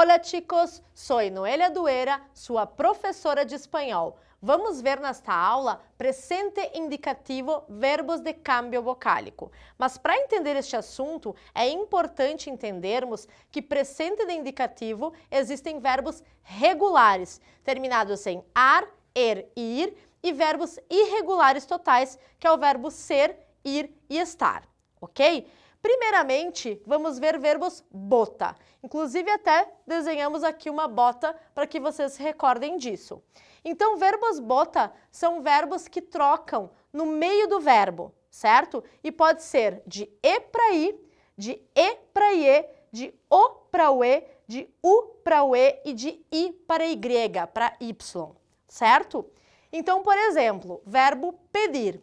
Hola chicos, soy Noelia Dueira, sua professora de espanhol. Vamos ver nesta aula presente indicativo, verbos de câmbio vocálico. Mas para entender este assunto, é importante entendermos que presente de indicativo existem verbos regulares, terminados em ar, er e ir, e verbos irregulares totais, que é o verbo ser, ir e estar, ok? Primeiramente, vamos ver verbos bota. Inclusive, até desenhamos aqui uma bota para que vocês se recordem disso. Então, verbos bota são verbos que trocam no meio do verbo, certo? E pode ser de e para i, de e para ie, de o para o e, de u para o e e de i para y, para y, certo? Então, por exemplo, verbo pedir.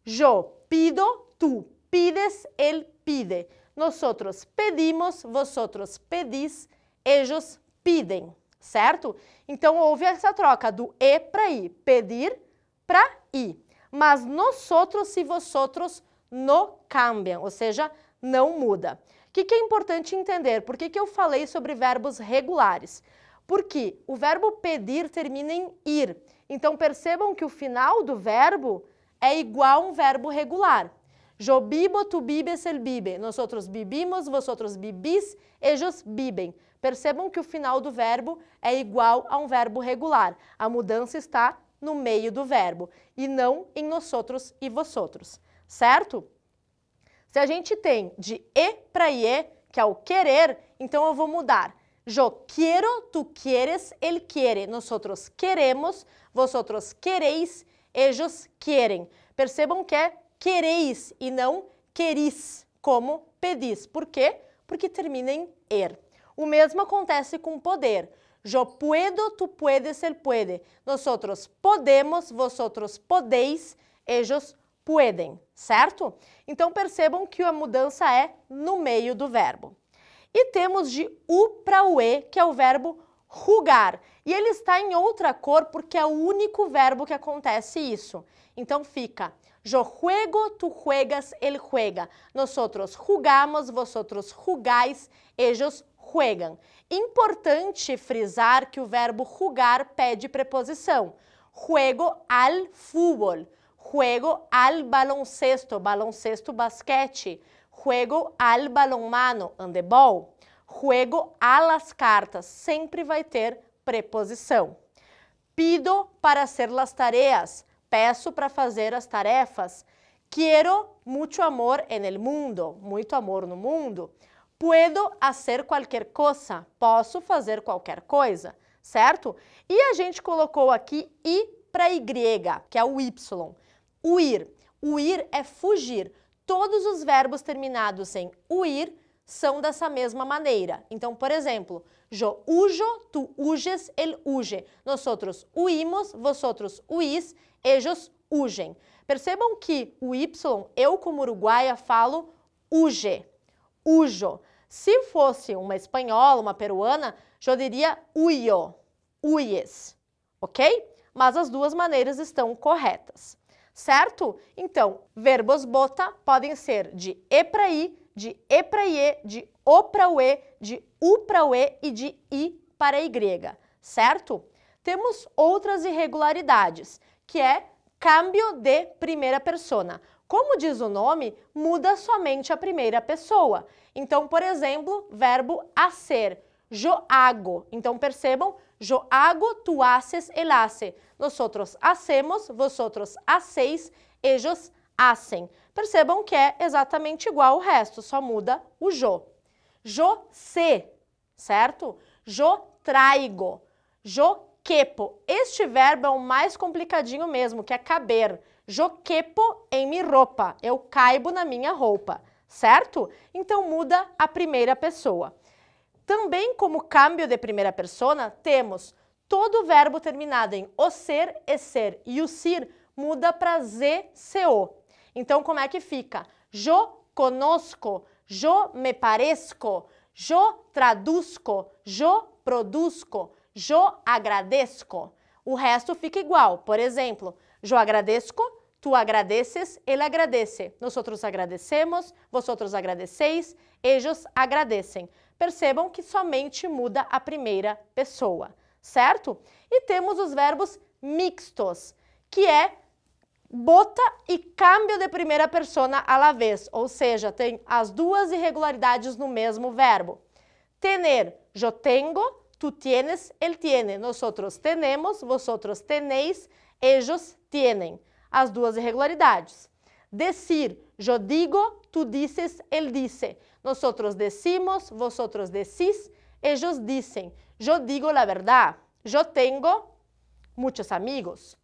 Yo pido, tu pides, él pide. Nosotros pedimos, vosotros pedís, ellos pidem, certo? Então, houve essa troca do e para i, pedir para i. Mas nosotros e vosotros não cambiam, ou seja, não muda. O que é importante entender? Por que eu falei sobre verbos regulares? Porque o verbo pedir termina em ir. Então, percebam que o final do verbo é igual a um verbo regular. Yo bibo, tu bibes, él bibe. Nosotros bibimos, vosotros bibís, ellos bibem. Percebam que o final do verbo é igual a um verbo regular. A mudança está no meio do verbo e não em nosotros e vosotros, certo? Se a gente tem de e para ie, que é o querer, então eu vou mudar. Yo quiero, tu quieres, él quiere. Nosotros queremos, vosotros queréis, ellos quieren. Percebam que é quereis e não queris, como pedis. Por quê? Porque termina em er. O mesmo acontece com poder. Yo puedo, tu puedes, él puede. Nosotros podemos, vosotros podéis, ellos pueden, certo? Então percebam que a mudança é no meio do verbo. E temos de u para o e, que é o verbo jugar. E ele está em outra cor porque é o único verbo que acontece isso. Então fica: yo juego, tu juegas, él juega. Nosotros jugamos, vosotros jugáis, ellos juegan. Importante frisar que o verbo jugar pede preposição. Juego al fútbol. Juego al baloncesto, baloncesto basquete. Juego al balonmano, handebol. Juego a las cartas, sempre vai ter preposição. Pido para hacer las tareas, peço para fazer as tarefas. Quiero mucho amor en el mundo, muito amor no mundo. Puedo hacer cualquier cosa, posso fazer qualquer coisa, certo? E a gente colocou aqui i para y, que é o y. Huir. Huir é fugir. Todos os verbos terminados em uir são dessa mesma maneira. Então, por exemplo, yo huyo, tu huyes, él huye. Nosotros huimos, vosotros huís, ellos huyen. Percebam que o y, eu como uruguaia falo huye, huyo. Se fosse uma espanhola, uma peruana, eu diria huyo, huyes, ok? Mas as duas maneiras estão corretas. Certo? Então, verbos bota podem ser de e para i, de e para ie, de o para o e, de u para o e e de i para y, certo? Temos outras irregularidades, que é câmbio de primeira persona. Como diz o nome, muda somente a primeira pessoa. Então, por exemplo, verbo hacer, yo hago. Então, percebam, yo hago, tu haces, él hace. Nosotros hacemos, vosotros hacéis, ellos hacen. Percebam que é exatamente igual ao resto, só muda o yo. Yo sé, certo? Yo traigo, yo quepo. Este verbo é o mais complicadinho mesmo, que é caber. Yo quepo em mi roupa, eu caibo na minha roupa, certo? Então muda a primeira pessoa. Também como câmbio de primeira persona, temos todo verbo terminado em o ser, ser e o sir muda para ZCO. Então, como é que fica? Yo conozco, yo me parezco, yo traduzco, yo produzco, yo agradezco. O resto fica igual. Por exemplo, yo agradezco, tu agradeces, ele agradece. Nosotros agradecemos, vosotros agradeceis, ellos agradecem. Percebam que somente muda a primeira pessoa, certo? E temos os verbos mixtos, que é bota e cambio de primeira persona à la vez, ou seja, tem as duas irregularidades no mesmo verbo. Tener, yo tengo, tú tienes, él tiene. Nosotros tenemos, vosotros tenéis, ellos tienen. As duas irregularidades. Decir, yo digo, tú dices, él dice. Nosotros decimos, vosotros decís, ellos dicen. Yo digo la verdad. Yo tengo muchos amigos.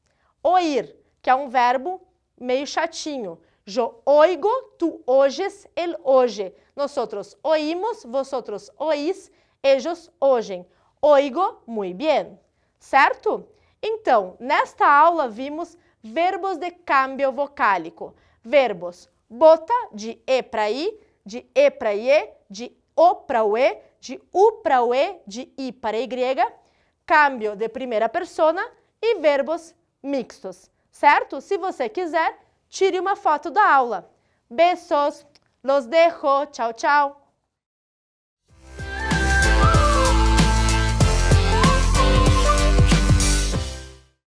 Oír, que é um verbo meio chatinho. Yo oigo, tú oyes, él oye. Nosotros oímos, vosotros oís, ellos oyen. Oigo muy bien, certo? Então, nesta aula vimos verbos de câmbio vocálico. Verbos bota, de e para i, de e para ie, de o para o e, de u para o e, de i para y, câmbio de primeira persona e verbos mixtos, certo? Se você quiser, tire uma foto da aula. Besos, los dejo, tchau, tchau.